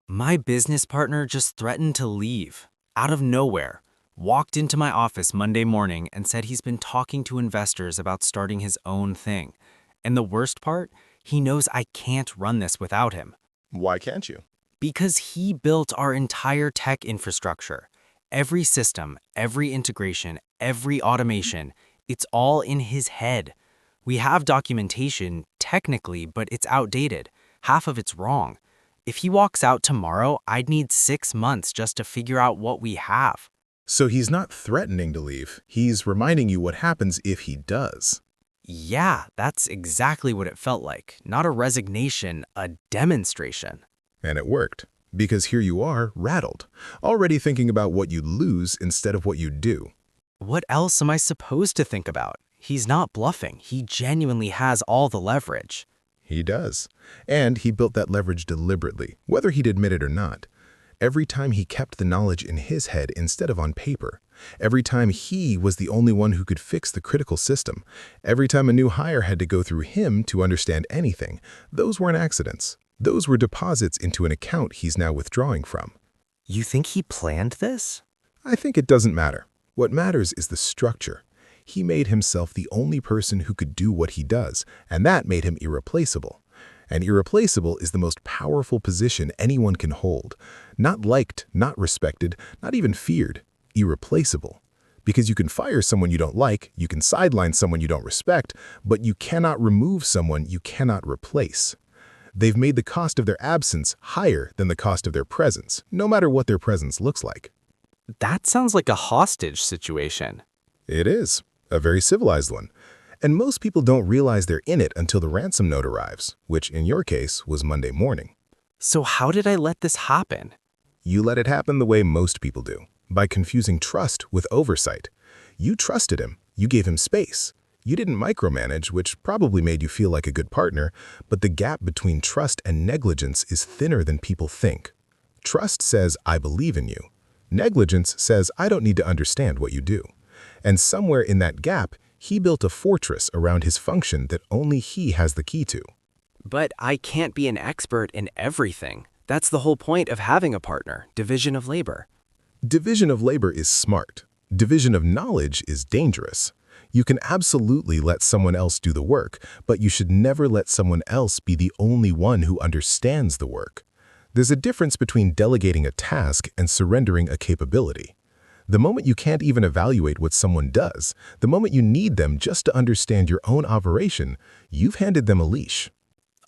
My business partner just threatened to leave, out of nowhere, walked into my office Monday morning and said he's been talking to investors about starting his own thing. And the worst part, he knows I can't run this without him. Why can't you? Because he built our entire tech infrastructure. Every system, every integration, every automation, it's all in his head. We have documentation, technically, but it's outdated. Half of it's wrong. If he walks out tomorrow, I'd need 6 months just to figure out what we have. So he's not threatening to leave. He's reminding you what happens if he does. Yeah, that's exactly what it felt like. Not a resignation, a demonstration. And it worked. Because here you are, rattled, already thinking about what you'd lose instead of what you'd do. What else am I supposed to think about? He's not bluffing. He genuinely has all the leverage. He does. And he built that leverage deliberately, whether he'd admit it or not. Every time he kept the knowledge in his head instead of on paper. Every time he was the only one who could fix the critical system. Every time a new hire had to go through him to understand anything. Those weren't accidents. Those were deposits into an account he's now withdrawing from. You think he planned this? I think it doesn't matter. What matters is the structure. He made himself the only person who could do what he does, and that made him irreplaceable. And irreplaceable is the most powerful position anyone can hold. Not liked, not respected, not even feared. Irreplaceable. Because you can fire someone you don't like, you can sideline someone you don't respect, but you cannot remove someone you cannot replace. They've made the cost of their absence higher than the cost of their presence, no matter what their presence looks like. That sounds like a hostage situation. It is. A very civilized one. And most people don't realize they're in it until the ransom note arrives, which in your case was Monday morning. So how did I let this happen? You let it happen the way most people do, by confusing trust with oversight. You trusted him. You gave him space. You didn't micromanage, which probably made you feel like a good partner, but the gap between trust and negligence is thinner than people think. Trust says, I believe in you. Negligence says, I don't need to understand what you do. And somewhere in that gap, he built a fortress around his function that only he has the key to. But I can't be an expert in everything. That's the whole point of having a partner, division of labor. Division of labor is smart. Division of knowledge is dangerous. You can absolutely let someone else do the work, but you should never let someone else be the only one who understands the work. There's a difference between delegating a task and surrendering a capability. The moment you can't even evaluate what someone does, the moment you need them just to understand your own operation, you've handed them a leash.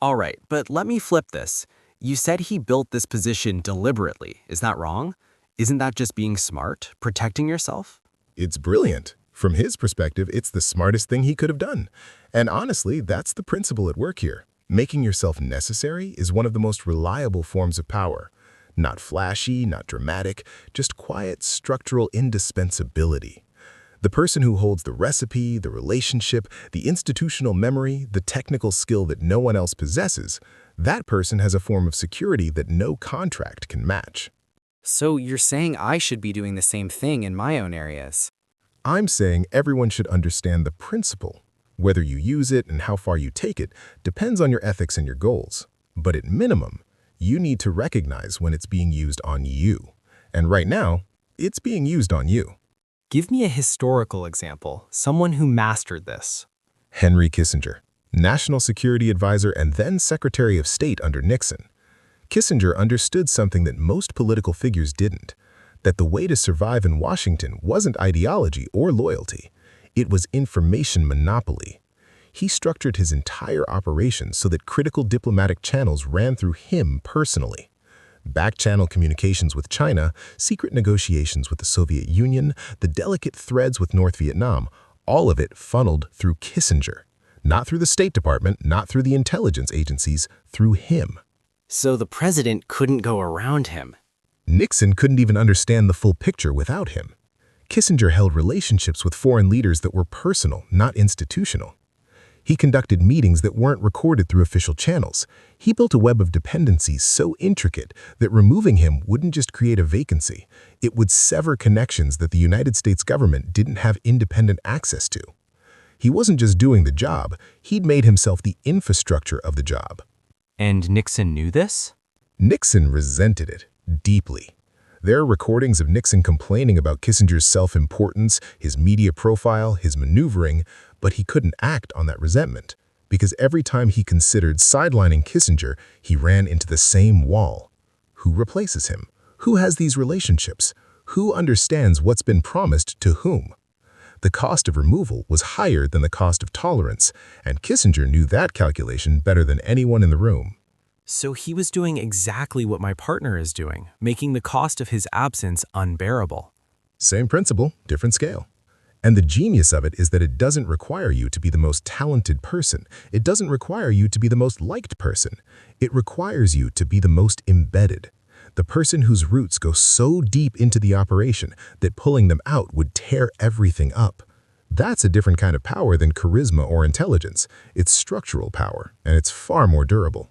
All right, but let me flip this. You said he built this position deliberately. Is that wrong? Isn't that just being smart, protecting yourself? It's brilliant. From his perspective, it's the smartest thing he could have done. And honestly, that's the principle at work here. Making yourself necessary is one of the most reliable forms of power. Not flashy, not dramatic, just quiet, structural indispensability. The person who holds the recipe, the relationship, the institutional memory, the technical skill that no one else possesses, that person has a form of security that no contract can match. So you're saying I should be doing the same thing in my own areas? I'm saying everyone should understand the principle. Whether you use it and how far you take it depends on your ethics and your goals. But at minimum, you need to recognize when it's being used on you. And right now, it's being used on you. Give me a historical example, someone who mastered this. Henry Kissinger, National Security Advisor and then Secretary of State under Nixon. Kissinger understood something that most political figures didn't, that the way to survive in Washington wasn't ideology or loyalty. It was information monopoly. He structured his entire operation so that critical diplomatic channels ran through him personally. Back-channel communications with China, secret negotiations with the Soviet Union, the delicate threads with North Vietnam, all of it funneled through Kissinger. Not through the State Department, not through the intelligence agencies, through him. So the president couldn't go around him. Nixon couldn't even understand the full picture without him. Kissinger held relationships with foreign leaders that were personal, not institutional. He conducted meetings that weren't recorded through official channels. He built a web of dependencies so intricate that removing him wouldn't just create a vacancy, it would sever connections that the United States government didn't have independent access to. He wasn't just doing the job, he'd made himself the infrastructure of the job. And Nixon knew this? Nixon resented it deeply. There are recordings of Nixon complaining about Kissinger's self-importance, his media profile, his maneuvering, but he couldn't act on that resentment because every time he considered sidelining Kissinger, he ran into the same wall. Who replaces him? Who has these relationships? Who understands what's been promised to whom? The cost of removal was higher than the cost of tolerance, and Kissinger knew that calculation better than anyone in the room. So he was doing exactly what my partner is doing, making the cost of his absence unbearable. Same principle, different scale. And the genius of it is that it doesn't require you to be the most talented person. It doesn't require you to be the most liked person. It requires you to be the most embedded. The person whose roots go so deep into the operation that pulling them out would tear everything up. That's a different kind of power than charisma or intelligence. It's structural power, and it's far more durable.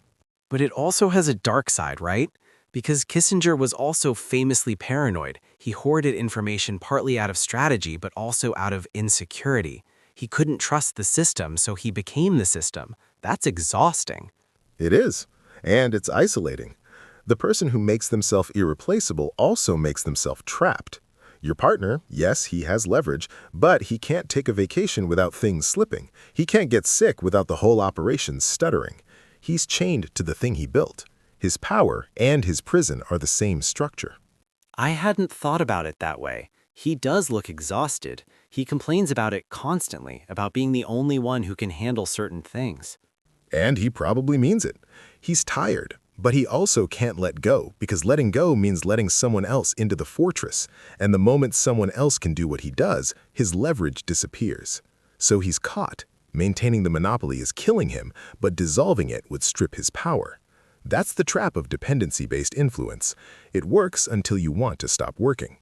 But it also has a dark side, right? Because Kissinger was also famously paranoid. He hoarded information partly out of strategy, but also out of insecurity. He couldn't trust the system, so he became the system. That's exhausting. It is, and it's isolating. The person who makes themselves irreplaceable also makes themselves trapped. Your partner, yes, he has leverage, but he can't take a vacation without things slipping. He can't get sick without the whole operation stuttering. He's chained to the thing he built. His power and his prison are the same structure. I hadn't thought about it that way. He does look exhausted. He complains about it constantly, about being the only one who can handle certain things. And he probably means it. He's tired, but he also can't let go, because letting go means letting someone else into the fortress, and the moment someone else can do what he does, his leverage disappears. So he's caught. Maintaining the monopoly is killing him, but dissolving it would strip his power. That's the trap of dependency-based influence. It works until you want to stop working.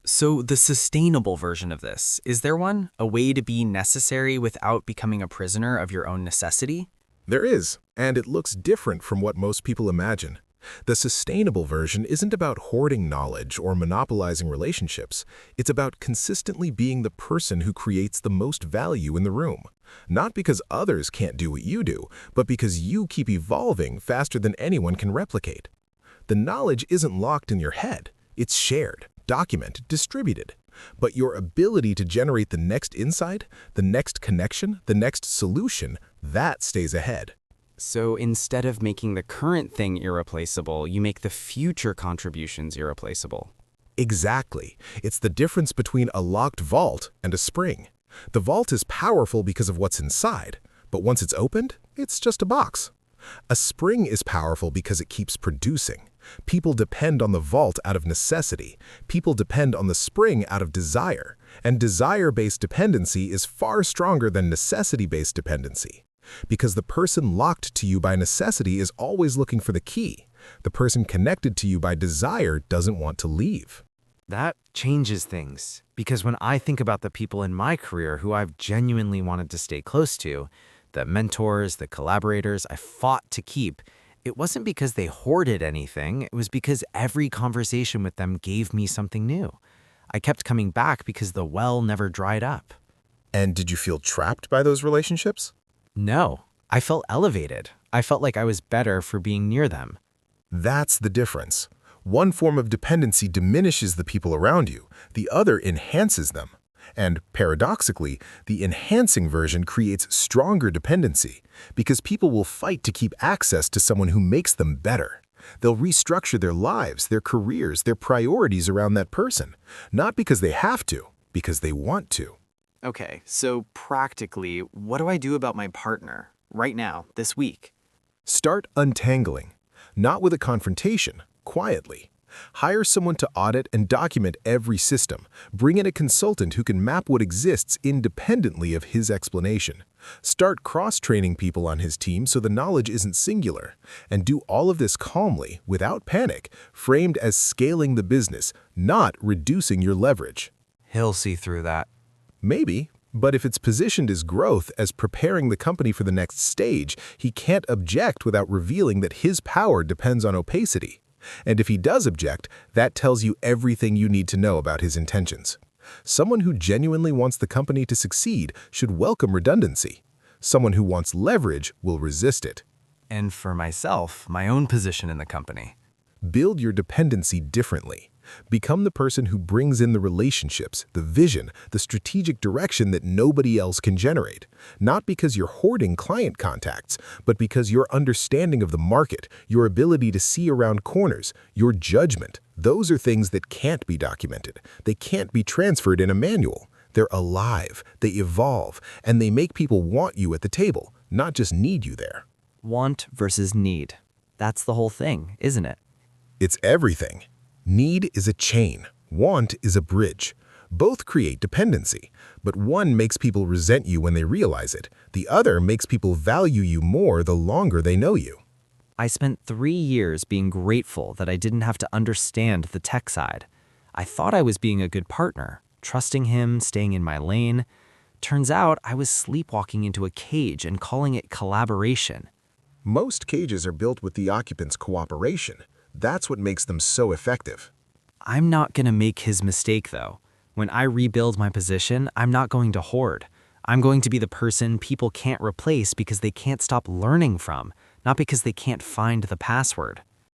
So the sustainable version of this, is there one? A way to be necessary without becoming a prisoner of your own necessity? There is, and it looks different from what most people imagine. The sustainable version isn't about hoarding knowledge or monopolizing relationships. It's about consistently being the person who creates the most value in the room. Not because others can't do what you do, but because you keep evolving faster than anyone can replicate. The knowledge isn't locked in your head. It's shared, documented, distributed. But your ability to generate the next insight, the next connection, the next solution, that stays ahead. So instead of making the current thing irreplaceable, you make the future contributions irreplaceable. Exactly. It's the difference between a locked vault and a spring. The vault is powerful because of what's inside, but once it's opened, it's just a box. A spring is powerful because it keeps producing. People depend on the vault out of necessity. People depend on the spring out of desire. And desire-based dependency is far stronger than necessity-based dependency. Because the person locked to you by necessity is always looking for the key. The person connected to you by desire doesn't want to leave. That changes things, because when I think about the people in my career who I've genuinely wanted to stay close to, the mentors, the collaborators I fought to keep, it wasn't because they hoarded anything, it was because every conversation with them gave me something new. I kept coming back because the well never dried up. And did you feel trapped by those relationships? No, I felt elevated. I felt like I was better for being near them. That's the difference. One form of dependency diminishes the people around you, the other enhances them. And paradoxically, the enhancing version creates stronger dependency because people will fight to keep access to someone who makes them better. They'll restructure their lives, their careers, their priorities around that person, not because they have to, because they want to. Okay, so practically, what do I do about my partner right now, this week? Start untangling, not with a confrontation, quietly. Hire someone to audit and document every system. Bring in a consultant who can map what exists independently of his explanation. Start cross-training people on his team so the knowledge isn't singular. And do all of this calmly, without panic, framed as scaling the business, not reducing your leverage. He'll see through that. Maybe, but if it's positioned as growth, as preparing the company for the next stage, he can't object without revealing that his power depends on opacity. And if he does object, that tells you everything you need to know about his intentions. Someone who genuinely wants the company to succeed should welcome redundancy. Someone who wants leverage will resist it. And for myself, my own position in the company. Build your dependency differently. Become the person who brings in the relationships, the vision, the strategic direction that nobody else can generate. Not because you're hoarding client contacts, but because your understanding of the market, your ability to see around corners, your judgment, those are things that can't be documented. They can't be transferred in a manual. They're alive, they evolve, and they make people want you at the table, not just need you there. Want versus need. That's the whole thing, isn't it? It's everything. Need is a chain. Want is a bridge. Both create dependency, but one makes people resent you when they realize it. The other makes people value you more the longer they know you. I spent 3 years being grateful that I didn't have to understand the tech side. I thought I was being a good partner, trusting him, staying in my lane. Turns out I was sleepwalking into a cage and calling it collaboration. Most cages are built with the occupant's cooperation. That's what makes them so effective. I'm not going to make his mistake, though. When I rebuild my position, I'm not going to hoard. I'm going to be the person people can't replace because they can't stop learning from, not because they can't find the password.